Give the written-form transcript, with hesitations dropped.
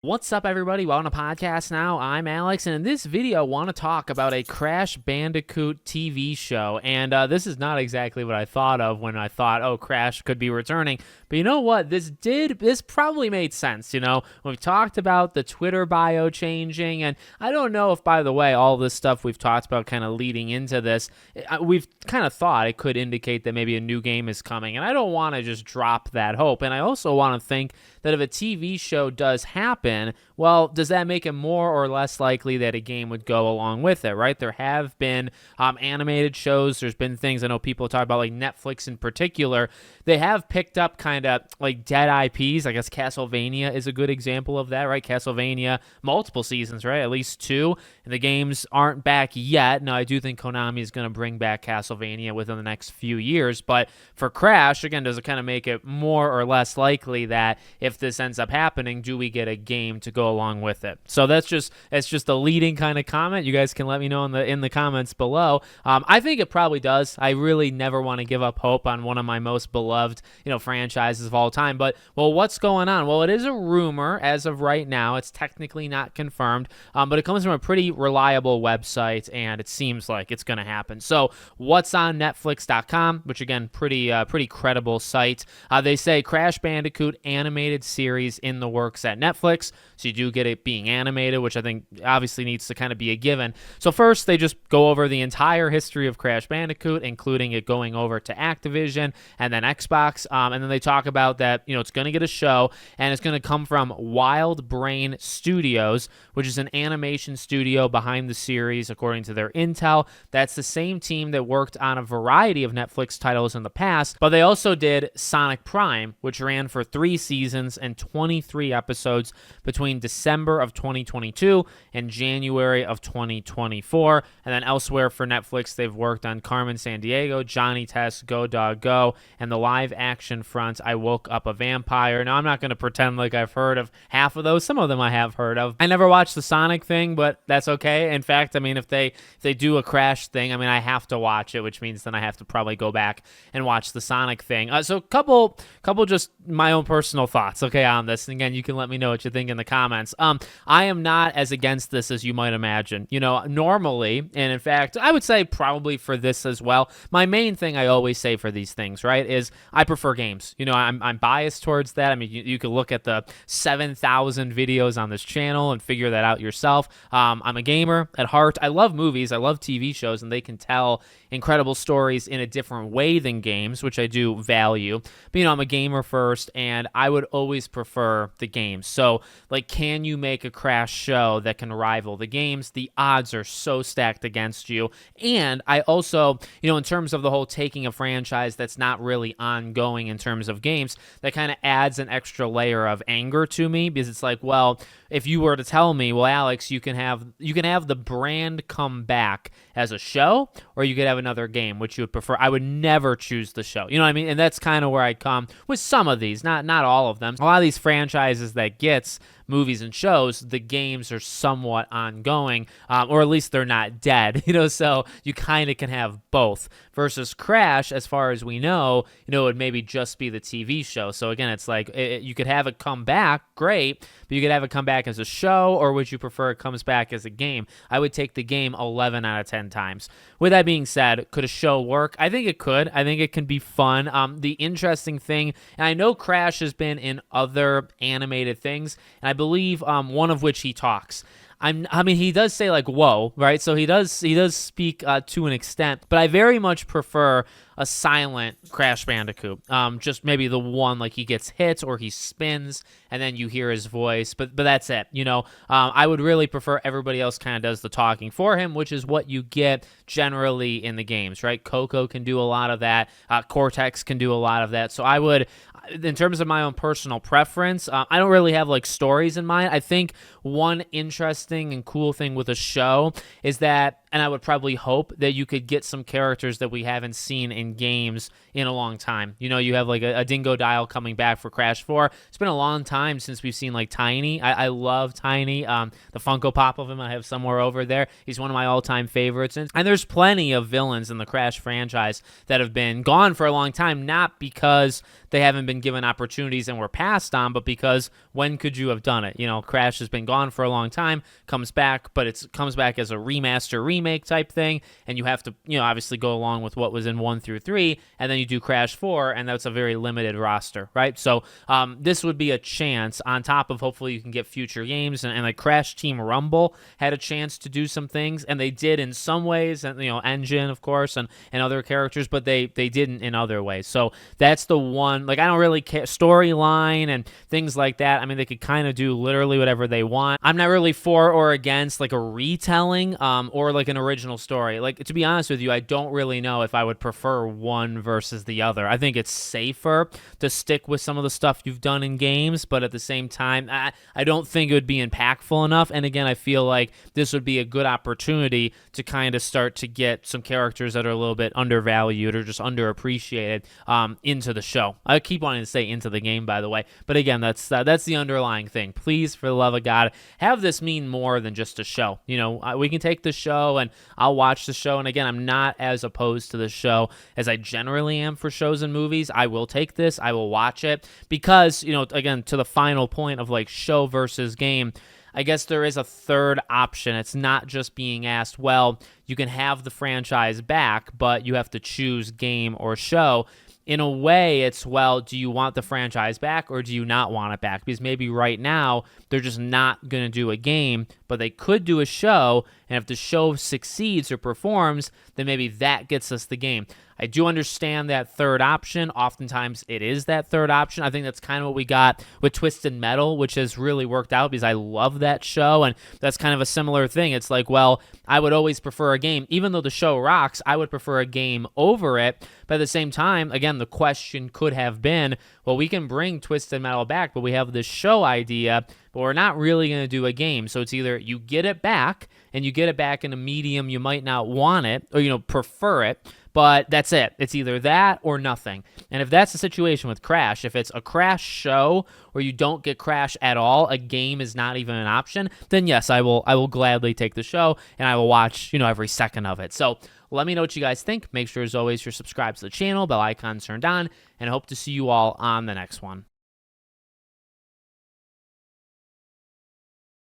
What's up, everybody? Welcome to podcast now. I'm Alex, and in this video, I want to talk about a Crash Bandicoot TV show. And this is not exactly what I thought of when I thought, oh, Crash could be returning. But you know what? This probably made sense. We've talked about the Twitter bio changing, and I don't know if, by the way, all this stuff we've talked about kind of leading into this, we've kind of thought it could indicate that maybe a new game is coming. And I don't want to just drop that hope. And I also want to think that if a TV show does happen, well, does that make it more or less likely that a game would go along with it, right? There have been animated shows. There's been things I know people talk about, like Netflix in particular. They have picked up kind of like dead IPs. I guess Castlevania is a good example of that, right? Castlevania, multiple seasons, right? At least 2. And the games aren't back yet. Now, I do think Konami is going to bring back Castlevania within the next few years. But for Crash, again, does it kind of make it more or less likely that if this ends up happening, do we get a game to go along with it? So it's just a leading kind of comment. You guys can let me know in the comments below. I think it probably does. I really never want to give up hope on one of my most beloved franchises of all time. But what's going on? Well, it is a rumor as of right now. It's technically not confirmed, but it comes from a pretty reliable website, and it seems like it's going to happen. So what's on Netflix.com, which again, pretty credible site. They say Crash Bandicoot animated series in the works at Netflix. So you do get it being animated, which I think obviously needs to kind of be a given. So first, they just go over the entire history of Crash Bandicoot, including it going over to Activision and then Xbox. And then they talk about that, it's going to get a show, and it's going to come from Wild Brain Studios, which is an animation studio behind the series, according to their intel. That's the same team that worked on a variety of Netflix titles in the past, but they also did Sonic Prime, which ran for 3 seasons and 23 episodes between December of 2022 and January of 2024. And then elsewhere for Netflix, they've worked on Carmen Sandiego, Johnny Test, Go Dog Go, and the live action front, I Woke Up a Vampire. Now, I'm not going to pretend like I've heard of half of those. Some of them I have heard of. I never watched the Sonic thing, but that's okay. In fact, if they do a Crash thing, I have to watch it, which means then I have to probably go back and watch the Sonic thing. So couple just my own personal thoughts, okay, on this. And again, you can let me know what you think in the comments. I am not as against this as you might imagine. Normally, and in fact, I would say probably for this as well, my main thing I always say for these things, right, is I prefer games. I'm biased towards that. You can look at the 7,000 videos on this channel and figure that out yourself. I'm a gamer at heart. I love movies. I love TV shows, and they can tell incredible stories in a different way than games, which I do value. But, I'm a gamer first, and I would always prefer the games. So, can you make a Crash show that can rival the games? The odds are so stacked against you. And I also, in terms of the whole taking a franchise that's not really ongoing in terms of games, that kind of adds an extra layer of anger to me, because it's like, well, if you were to tell me, well, Alex, you can have the brand come back as a show, or you could have another game, which you would prefer. I would never choose the show. You know what I mean? And that's kind of where I come with some of these, not all of them. A lot of these franchises that gets movies and shows, the games are somewhat ongoing, or at least they're not dead, so you kind of can have both. Versus Crash, as far as we know, it would maybe just be the TV show. So again, it's like you could have it come back, great, but you could have it come back as a show, or would you prefer it comes back as a game? I would take the game 11 out of 10 times. With that being said, could a show work? I think it could. I think it can be fun. The interesting thing, and I know Crash has been in other animated things, and I believe one of which he talks. He does say like whoa, right? So he does speak to an extent, but I very much prefer a silent Crash Bandicoot. Just maybe the one like he gets hit or he spins and then you hear his voice, but that's it. I would really prefer everybody else kind of does the talking for him, which is what you get generally in the games, right? Coco can do a lot of that. Cortex can do a lot of that. So I would, in terms of my own personal preference, I don't really have like stories in mind. I think one interesting and cool thing with a show is that and I would probably hope that you could get some characters that we haven't seen in games in a long time. You know, you have like a Dingo Dial coming back for Crash 4. It's been a long time since we've seen like Tiny. I love Tiny. The Funko Pop of him I have somewhere over there. He's one of my all-time favorites. And there's plenty of villains in the Crash franchise that have been gone for a long time, not because they haven't been given opportunities and were passed on, but because when could you have done it? You know, Crash has been gone for a long time, comes back, but it comes back as a remaster remake type thing, and you have to, you know, obviously go along with what was in 1 through 3, and then you do Crash 4, and that's a very limited roster, right? So this would be a chance on top of hopefully you can get future games, and like Crash Team Rumble had a chance to do some things, and they did in some ways, and you know, Engine, of course, and other characters, but they didn't in other ways. So that's the one. Like, I don't really care storyline and things like that. I mean, they could kind of do literally whatever they want. I'm not really for or against like a retelling or like an original story. Like, to be honest with you, I don't really know if I would prefer one versus the other. I think it's safer to stick with some of the stuff you've done in games, but at the same time, I don't think it would be impactful enough. And again, I feel like this would be a good opportunity to kind of start to get some characters that are a little bit undervalued or just underappreciated into the show. I keep wanting to say into the game, by the way, but again, that's the underlying thing. Please, for the love of God, have this mean more than just a show. You know, we can take the show and I'll watch the show, and again, I'm not as opposed to the show as I generally am for shows and movies. I will take this, I will watch it, because, you know, again, to the final point of like show versus game, I guess there is a third option. It's not just being asked, well, you can have the franchise back, but you have to choose game or show. In a way, it's, well, do you want the franchise back or do you not want it back? Because maybe right now they're just not going to do a game, but they could do a show, and if the show succeeds or performs, then maybe that gets us the game. I do understand that third option. Oftentimes it is that third option. I think that's kind of what we got with Twisted Metal, which has really worked out because I love that show, and that's kind of a similar thing. It's like, well, I would always prefer a game. Even though the show rocks, I would prefer a game over it. But at the same time, again, the question could have been, well, we can bring Twisted Metal back, but we have this show idea, but we're not really going to do a game. So it's either you get it back, and you get it back in a medium you might not want it, or, you know, prefer it, but that's it. It's either that or nothing. And if that's the situation with Crash, if it's a Crash show where you don't get Crash at all, a game is not even an option, then yes, I will gladly take the show, and I will watch, you know, every second of it. So let me know what you guys think. Make sure, as always, you're subscribed to the channel, bell icon turned on, and I hope to see you all on the next one.